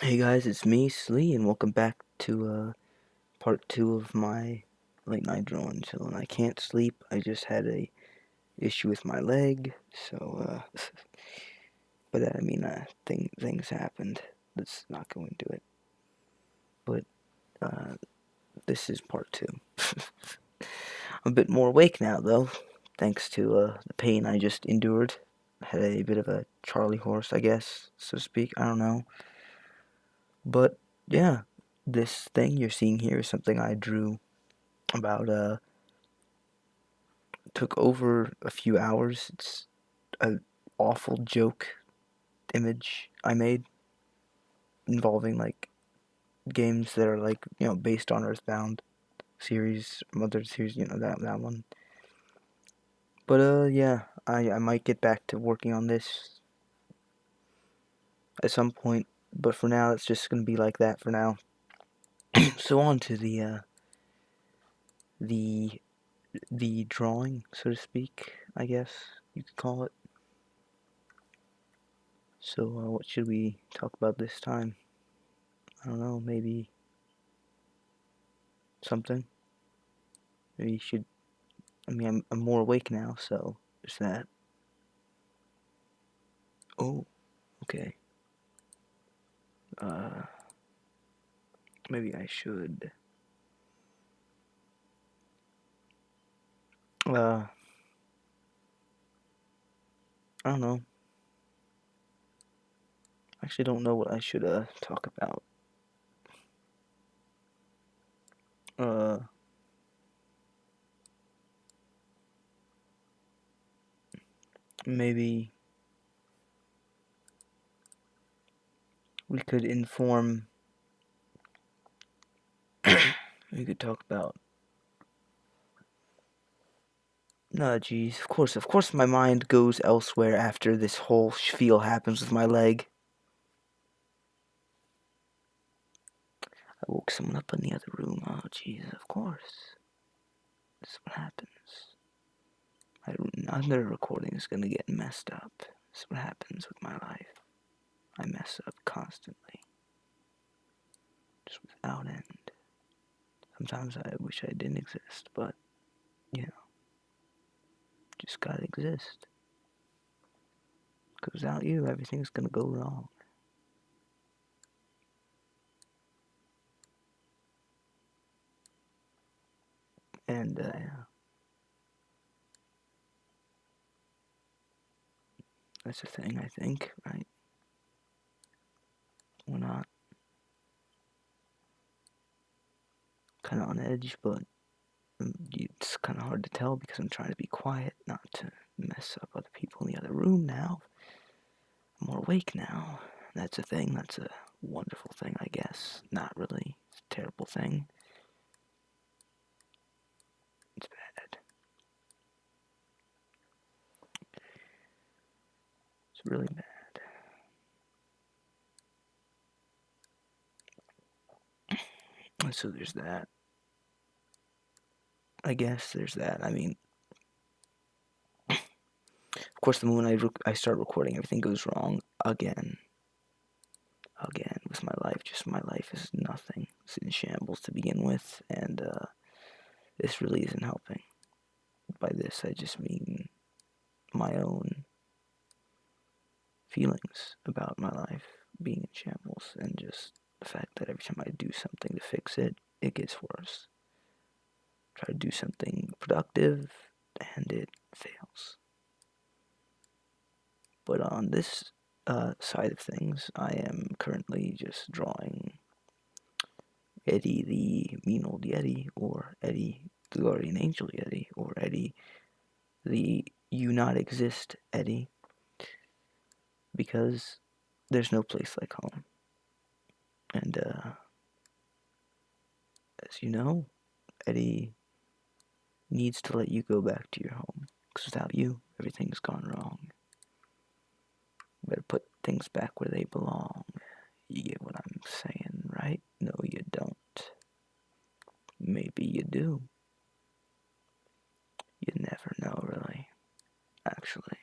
Hey guys, it's me, Slee, and welcome back to part 2 of my late night drawing chillin'. I can't sleep. I just had a issue with my leg, so but I mean, things happened. Let's not go into it. But this is part 2. I'm a bit more awake now, though, thanks to the pain I just endured. Had a bit of a Charlie horse, I guess, so to speak. I don't know, but yeah, this thing you're seeing here is something I drew about took over a few hours. It's an awful joke image I made involving like games that are like based on Earthbound series, Mother series, that one. But yeah, I might get back to working on this at some point. But for now, it's just gonna be like that for now. So on to the the drawing, so to speak. I guess you could call it. So what should we talk about this time? I don't know, maybe something. Maybe you should. I mean, I'm more awake now, so there's that. Oh, okay. Uh, maybe I should. I don't know. I actually don't know what I should talk about. Uh, maybe we could inform. We could talk about. No, geez. Of course, my mind goes elsewhere after this whole spiel happens with my leg. I woke someone up in the other room. Oh, jeez, of course. This is what happens. Another recording is gonna get messed up. This is what happens with my life. I mess up constantly. Just without end. Sometimes I wish I didn't exist, but, just gotta exist. Because without you, everything's gonna go wrong. And, yeah. That's a thing, I think, right? We're not kind of on edge, but it's kind of hard to tell because I'm trying to be quiet, not to mess up other people in the other room now. I'm more awake now. That's a thing. That's a wonderful thing, I guess. Not really. It's a terrible thing. It's bad. It's really bad. So there's that. I guess there's that. I mean, of course, the moment I start recording, everything goes wrong again. Again, with my life. Just my life is nothing. It's in shambles to begin with, and this really isn't helping. By this, I just mean my own feelings about my life being in shambles, and just the fact that every time I do something to fix it, it gets worse. Try to do something productive, and it fails. But on this side of things, I am currently just drawing Eddie the mean old Yeti, or Eddie the guardian angel Yeti, or Eddie the you not exist Eddie, because there's no place like home. And as you know, Eddie needs to let you go back to your home, because without you, everything's gone wrong. You better put things back where they belong. You get what I'm saying, right? No, you don't. Maybe you do. You never know, really. Actually,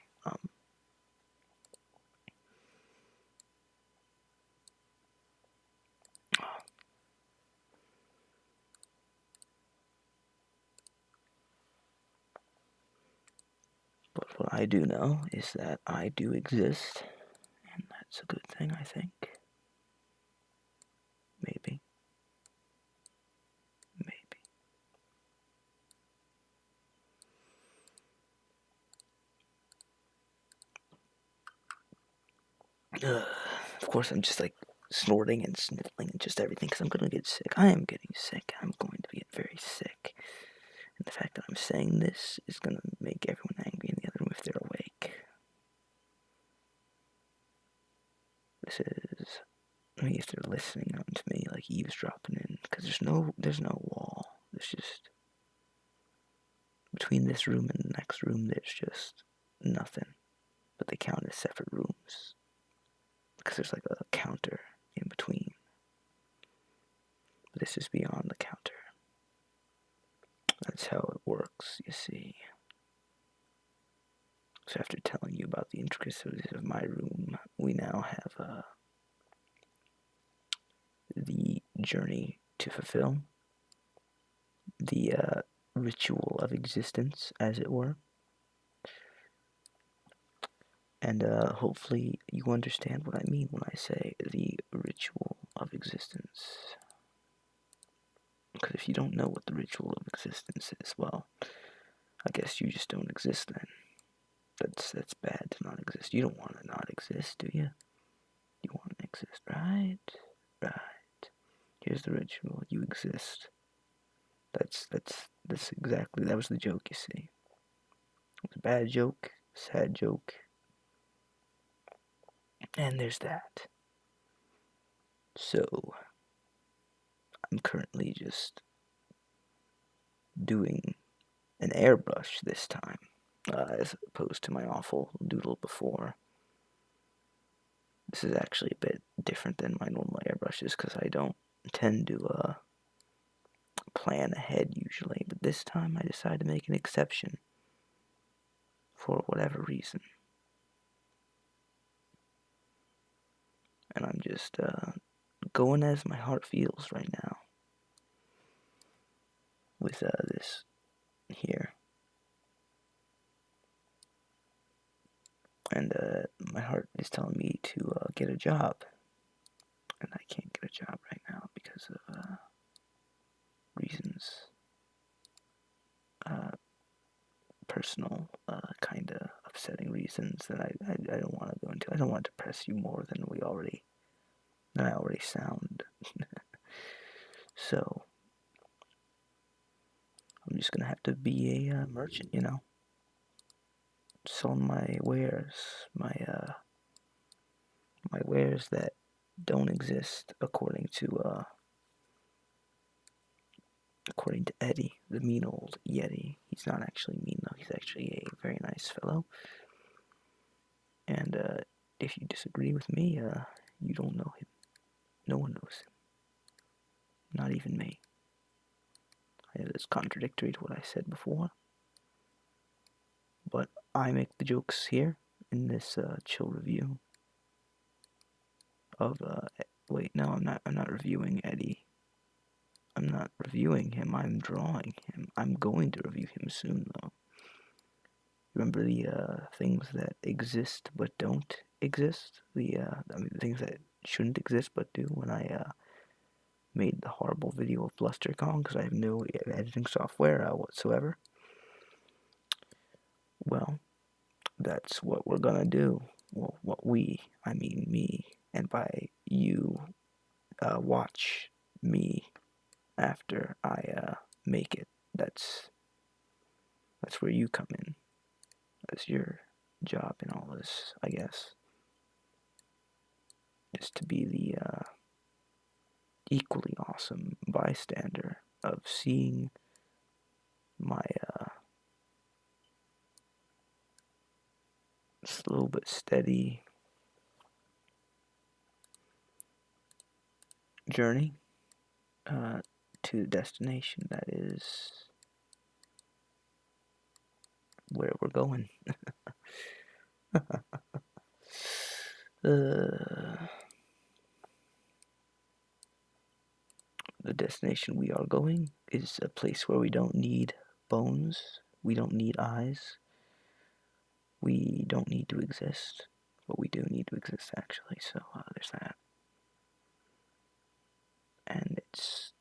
I do know is that I do exist, and that's a good thing, I think. Maybe. Of course, I'm just like snorting and sniffling and just everything because I'm gonna get sick. I am getting sick. I'm going to get very sick. And the fact that I'm saying this is gonna make everyone angry in the other room if they're awake. This is, I mean, if they're listening on to me, like eavesdropping in, because there's no wall. There's just, between this room and the next room, there's just nothing. But they count as separate rooms because there's like a counter in between. But this is beyond the counter. That's how it works, you see. So after telling you about the intricacies of my room, we now have the journey to fulfill, the ritual of existence, as it were. And hopefully you understand what I mean when I say the ritual of existence. Because if you don't know what the ritual of existence is, well, I guess you just don't exist then. That's bad to not exist. You don't want to not exist, do you? You want to exist, right? Right. Here's the ritual. You exist. That's exactly, that was the joke, you see. It was a bad joke, sad joke, and there's that. So, I'm currently just doing an airbrush this time, as opposed to my awful doodle before. This is actually a bit different than my normal airbrushes because I don't tend to plan ahead usually, but this time I decided to make an exception for whatever reason. And I'm just going as my heart feels right now with this here. And my heart is telling me to get a job. And I can't get a job right now because of reasons. Personal, kind of upsetting reasons that I don't want to go into. I don't want to depress you more than I already sound. So, I'm just gonna have to be a merchant, you know? Selling my wares, my wares that don't exist according to Eddie, the mean old Yeti. He's not actually mean though, he's actually a very nice fellow. And if you disagree with me, you don't know him. No one knows him. Not even me. It's contradictory to what I said before. But I make the jokes here in this chill review of wait, no, I'm not reviewing Eddie. I'm not reviewing him, I'm drawing him. I'm going to review him soon though. Remember the things that exist but don't exist? The things that shouldn't exist but do when I made the horrible video of BlusterCon because I have no editing software whatsoever. Well, that's what we're gonna do. Well, I mean me, and by you, watch me after I make it. That's where you come in. That's your job in all this, I guess. Is to be the equally awesome bystander of seeing my slow but steady journey to the destination that is where we're going. The destination we are going is a place where we don't need bones, we don't need eyes, we don't need to exist, but we do need to exist actually. So there's that, and it's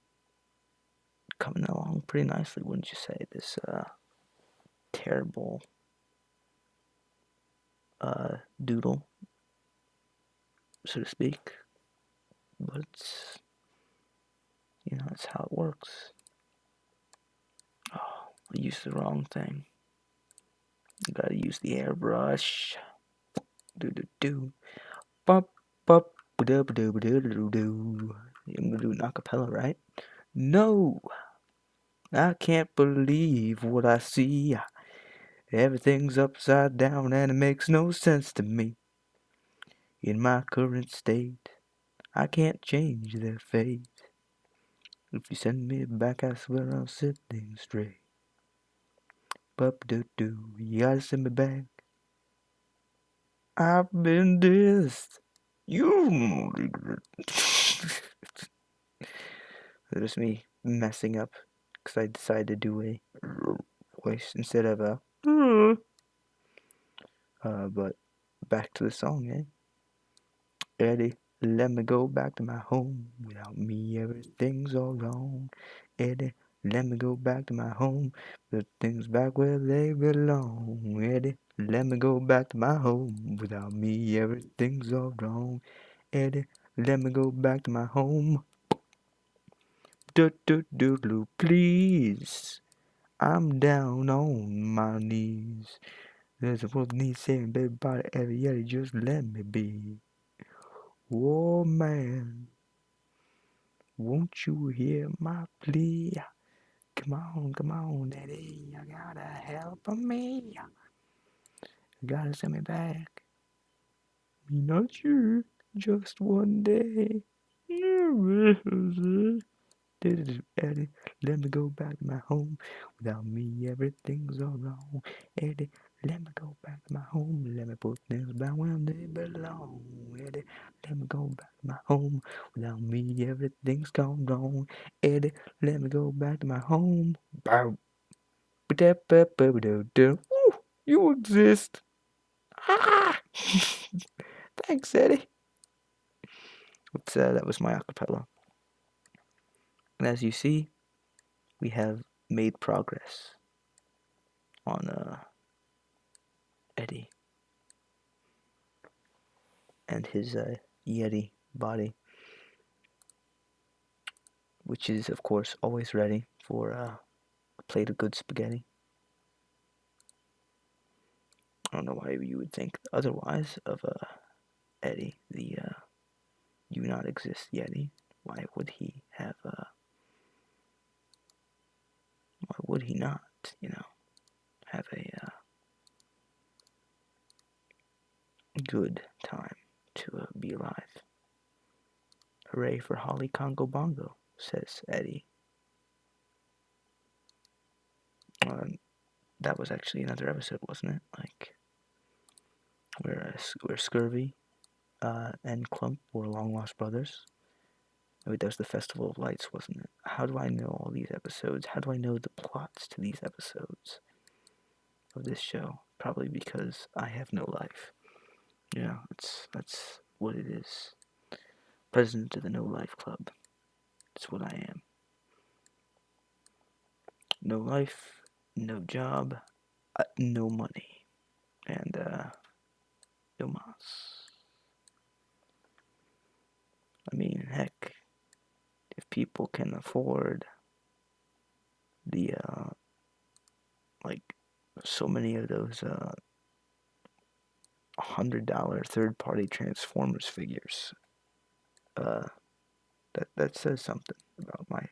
coming along pretty nicely, wouldn't you say? This terrible doodle, so to speak, but it's that's how it works. Oh, I used the wrong thing. You gotta use the airbrush. Do do do. Bop bop. Do do do do do. I'm gonna do an accapella, right? No, I can't believe what I see. Everything's upside down and it makes no sense to me. In my current state, I can't change their fate. If you send me back, I swear I'll set things straight. Bup doo doo, you gotta send me back. I've been dissed. You. That's me messing up because I decided to do a voice instead of a. But back to the song, eh? Eddie, let me go back to my home. Without me, everything's all wrong. Eddie, let me go back to my home. Put things back where they belong. Eddie, let me go back to my home. Without me, everything's all wrong. Eddie, let me go back to my home. Do, please. I'm down on my knees. There's a wolf knee saying, baby, body, every Yeti, just let me be. Oh man, won't you hear my plea? Come on, Eddie, you gotta help me. You gotta send me back. Me not sure, just one day. Eddie, let me go back to my home. Without me, everything's all wrong. Eddie, let me go back to my home. Let me put things back where they belong. Eddie, let me go back to my home. Without me, everything's gone wrong. Eddie, let me go back to my home. Bow. Woo, you exist. Ah! Thanks, Eddie. That was my acapella. And as you see, we have made progress on Eddie and his Yeti body, which is, of course, always ready for a plate of good spaghetti. I don't know why you would think otherwise of Eddie, the do not exist Yeti. Why would he have? Why would he not? Have a good time to be alive. Hooray for Holly Congo Bongo, says Eddie. That was actually another episode, wasn't it? Like where Scurvy and Clump were long lost brothers. Wait, that was the Festival of Lights, wasn't it? How do I know all these episodes? How do I know the plots to these episodes of this show? Probably because I have no life. Yeah, that's what it is. President of the No Life Club. That's what I am. No life, no job, no money, and no mas. I mean, heck, if people can afford the like so many of those $100 third-party Transformers figures, that says something about my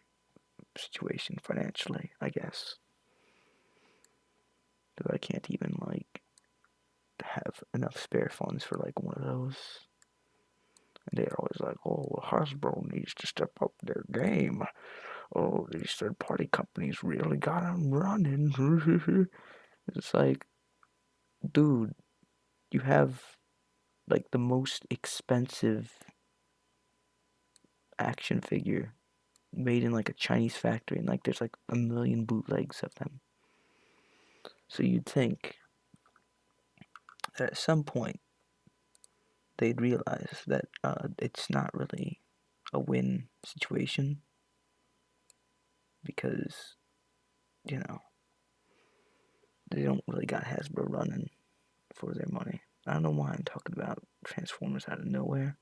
situation financially, I guess. Because I can't even like have enough spare funds for like one of those. And they're always like, "Oh, Hasbro needs to step up their game. Oh, these third-party companies really got them running." It's like, dude, you have like the most expensive action figure made in like a Chinese factory, and like there's like a million bootlegs of them. So you'd think that at some point they'd realize that it's not really a win situation because, you know, they don't really got Hasbro running for their money. I don't know why I'm talking about Transformers out of nowhere.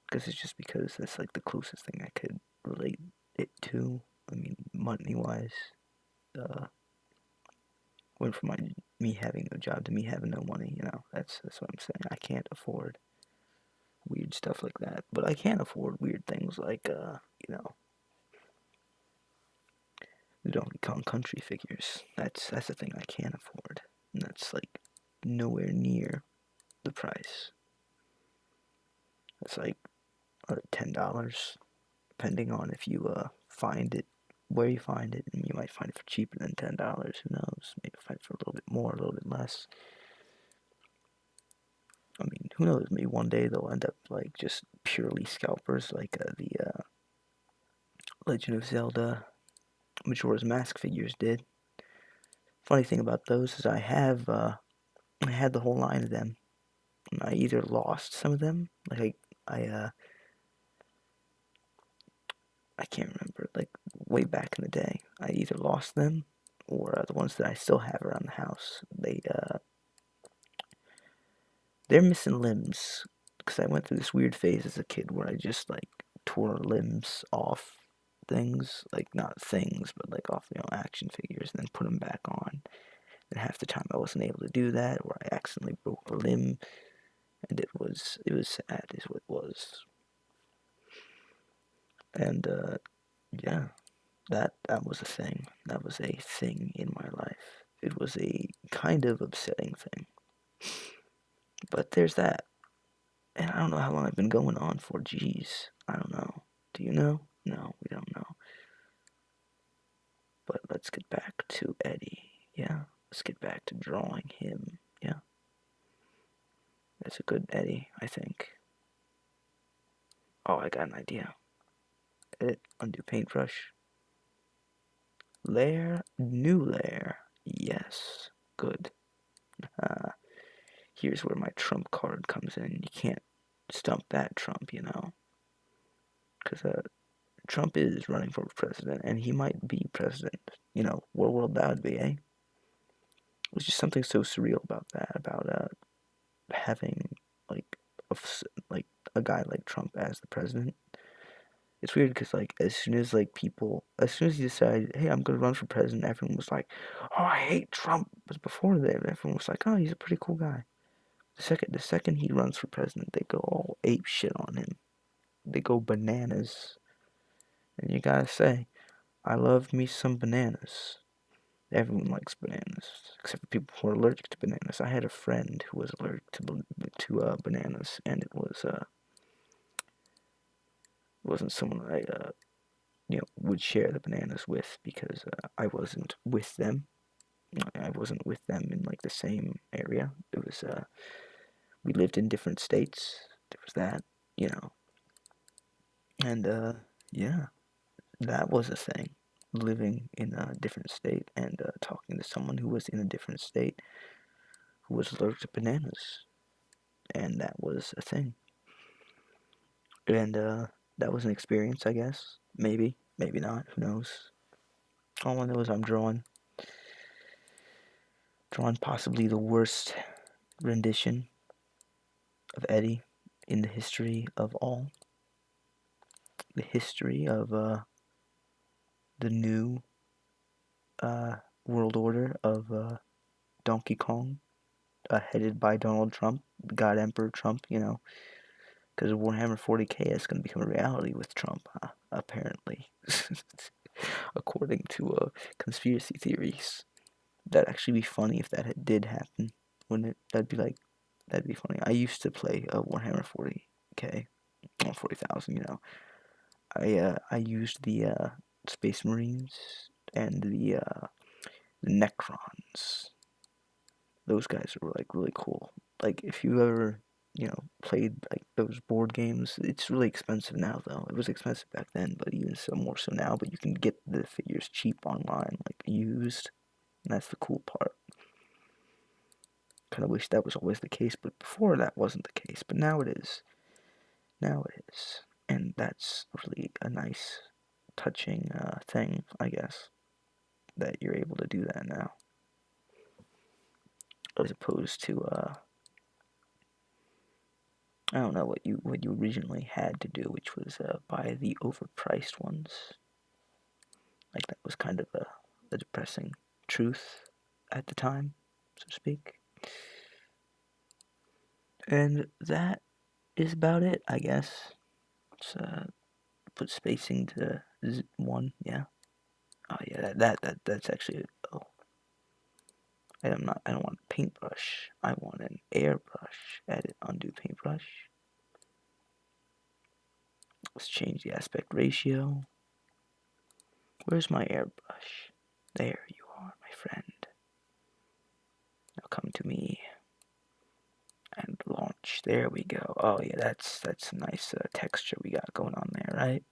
Because it's just because that's like the closest thing I could relate it to. I mean, money-wise, went from me having no job to me having no money. You know, that's what I'm saying. I can't afford weird stuff like that, but I can afford weird things like you know, the Donkey Kong Country figures. That's the thing I can afford, and that's like nowhere near the price. It's like $10, depending on if you find it, where you find it, and you might find it for cheaper than $10. Who knows? Maybe find it for a little bit more, a little bit less. I mean, who knows? Maybe one day they'll end up like just purely scalpers, like the Legend of Zelda Majora's Mask figures did. Funny thing about those is I had the whole line of them. And I either lost some of them, like I can't remember, like way back in the day, I either lost them or the ones that I still have around the house. They're missing limbs because I went through this weird phase as a kid where I just like tore limbs off things, like not things, but like off action figures, and then put them back on. And half the time I wasn't able to do that, or I accidentally broke a limb, and it was sad, is what it was. And yeah, that was a thing. That was a thing in my life. It was a kind of upsetting thing. But there's that. And I don't know how long I've been going on for. Jeez, I don't know. Do you know? No, we don't know. But let's get back to Eddie. Yeah, let's get back to drawing him. Yeah, that's a good Eddie, I think. Oh, I got an idea. Edit, undo paintbrush. Layer, new layer. Yes, good. Here's where my trump card comes in. You can't stump that Trump, because Trump is running for president, and he might be president. What world that would be, eh? There's just something so surreal about that, about having like a, like a guy like Trump as the president. It's weird because as soon as he decided, hey, I'm gonna run for president, everyone was like, oh, I hate Trump. But before that, everyone was like, oh, he's a pretty cool guy. The second he runs for president, they go all ape shit on him. They go bananas, and you gotta say, I love me some bananas. Everyone likes bananas, except for people who are allergic to bananas. I had a friend who was allergic to bananas, and it wasn't someone I would share the bananas with because I wasn't with them. I wasn't with them in like the same area. It was we lived in different states. There was that, you know, and yeah, that was a thing. Living in a different state and talking to someone who was in a different state who was allergic to bananas, and that was a thing. And that was an experience, I guess. Maybe, maybe not. Who knows? All I know is I'm drawing possibly the worst rendition of Eddie in the history of all. The history of the new world order of Donkey Kong, headed by Donald Trump, God Emperor Trump, because Warhammer 40k is going to become a reality with Trump, apparently. According to conspiracy theories. That'd actually be funny if did happen, wouldn't it? That'd be funny. I used to play Warhammer 40k, 40,000. I used the Space Marines and the Necrons. Those guys were like really cool. Like if you ever played like those board games, it's really expensive now though. It was expensive back then, but even so more so now. But you can get the figures cheap online, like used. And that's the cool part. Kind of wish that was always the case, but before that wasn't the case. But now it is. Now it is. And that's really a nice, touching thing, I guess, that you're able to do that now. As opposed to, I don't know what you originally had to do, which was buy the overpriced ones. Like that was kind of a depressing truth at the time, so to speak. And that is about it, I guess. Let's put spacing to 1, yeah. Oh yeah, that's actually. Oh, I don't want a paintbrush. I want an airbrush. Edit, undo paintbrush. Let's change the aspect ratio. Where's my airbrush? There you are, my friend. Now come to me and launch. There we go. Oh yeah, that's some nice texture we got going on there, right?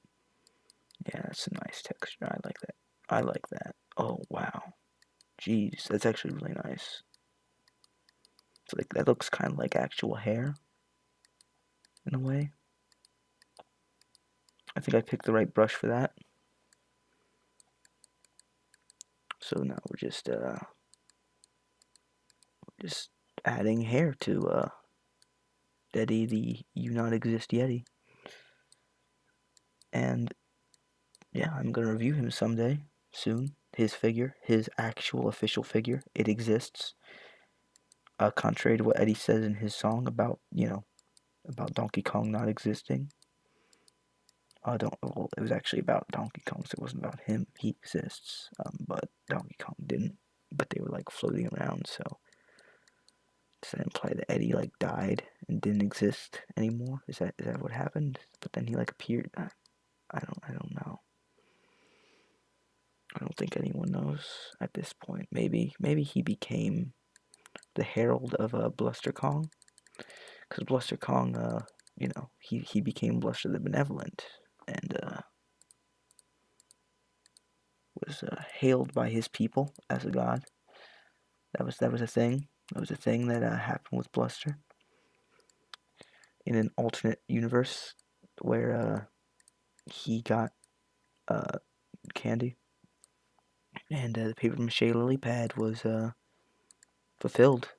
Yeah, that's some nice texture. I like that. I like that. Oh wow, jeez, that's actually really nice. It's like that looks kind of like actual hair in a way. I think I picked the right brush for that. So now we're just adding hair to Yeti, the you not exist Yeti. And yeah, I'm gonna review him someday, soon. His figure, his actual official figure, it exists. Contrary to what Eddie says in his song about, about Donkey Kong not existing. Well, it was actually about Donkey Kong, so it wasn't about him. He exists, but Donkey Kong didn't. But they were like floating around, so does that imply that Eddie like died and didn't exist anymore? Is that what happened? But then he like appeared. I don't know. I don't think anyone knows at this point. Maybe he became the herald of Bluster Kong, because Bluster Kong, he became Bluster the Benevolent, and was hailed by his people as a god. That was a thing. That was a thing that happened with Bluster in an alternate universe where he got candy, and the paper mache lily pad was fulfilled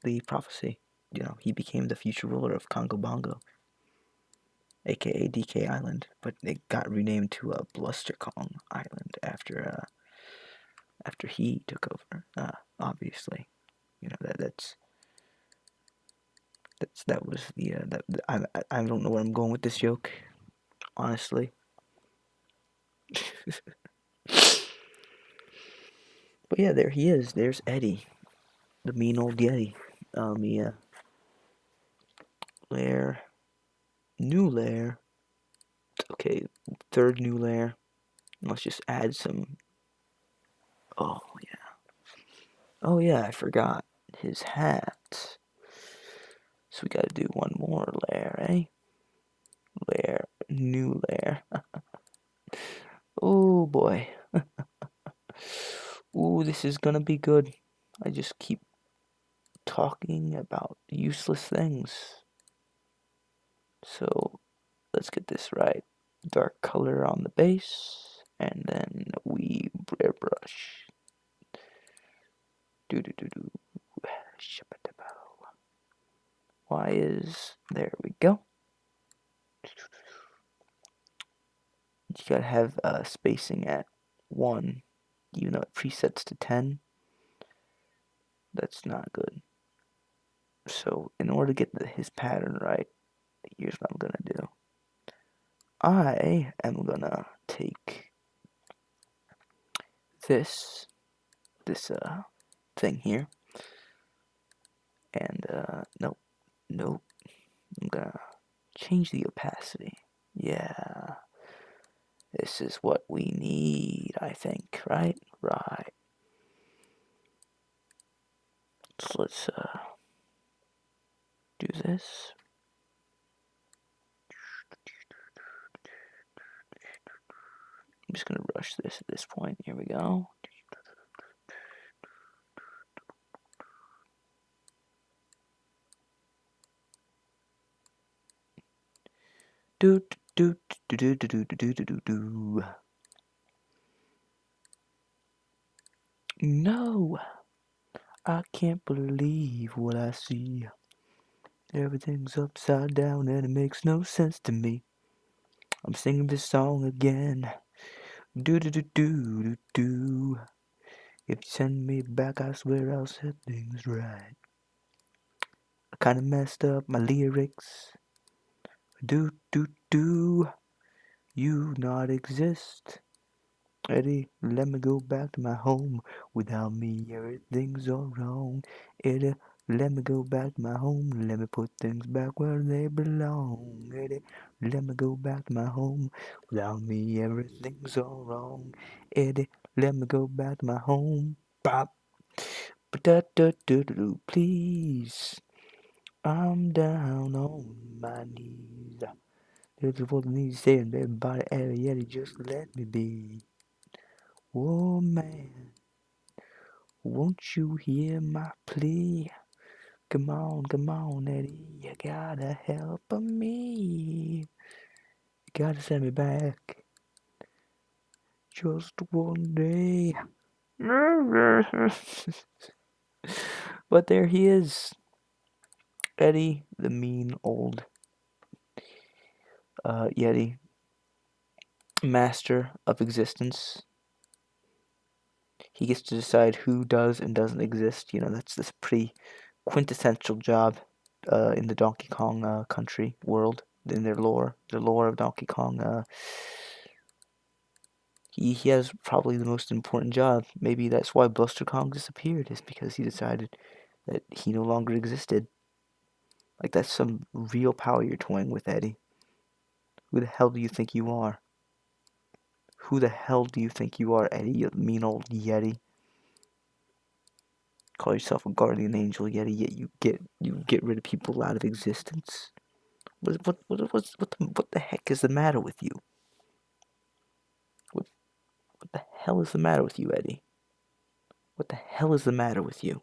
the prophecy. He became the future ruler of Congo Bongo, aka DK Island, but it got renamed to Bluster Kong Island after he took over. Obviously, that was the I don't know where I'm going with this joke, honestly. But yeah, there he is. There's Eddie, the mean old Yeti. Yeah. Layer, new layer. Okay, third new layer. Let's just add some. Oh yeah. Oh yeah, I forgot his hat. So we gotta do one more layer, eh? Layer, new layer. Oh boy. Ooh, this is gonna be good. I just keep talking about useless things. So let's get this right. Dark color on the base, and then we airbrush. Do do do do. Why is there we go. You gotta have spacing at 1, even though it presets to 10. That's not good. So in order to get his pattern right, here's what I'm gonna do. I am gonna take this thing here, and nope, I'm gonna change the opacity. Yeah, this is what we need, I think, right? Right. So let's do this. I'm just gonna rush this at this point. Here we go. Do do do do do do do do do do. No, I can't believe what I see. Everything's upside down and it makes no sense to me. I'm singing this song again. Do do do do do do. If you send me back, I swear I'll set things right. I kinda messed up my lyrics. Do do do. You not exist. Eddie, let me go back to my home. Without me, everything's all wrong. Eddie, let me go back to my home. Let me put things back where they belong. Eddie, let me go back to my home. Without me, everything's all wrong. Eddie, let me go back to my home. Bop. Ba-da-da-da-da-do, please. I'm down on my knees. This is what I need to say, and everybody, Yeti, just let me be. Oh man, won't you hear my plea? Come on, Eddie, you gotta help me. You gotta send me back just one day. But there he is, Eddie, the mean old Yeti, master of existence. He gets to decide who does and doesn't exist. You know, that's this pretty quintessential job in the Donkey Kong country world, in their lore, the lore of Donkey Kong. He has probably the most important job. Maybe that's why Buster Kong disappeared, is because he decided that he no longer existed. Like, that's some real power you're toying with, Eddie. Who the hell do you think you are? Who the hell do you think you are, Eddie, you mean old Yeti? Call yourself a guardian angel, Yeti, yet you get rid of people out of existence. What the heck is the matter with you? What the hell is the matter with you, Eddie? What the hell is the matter with you?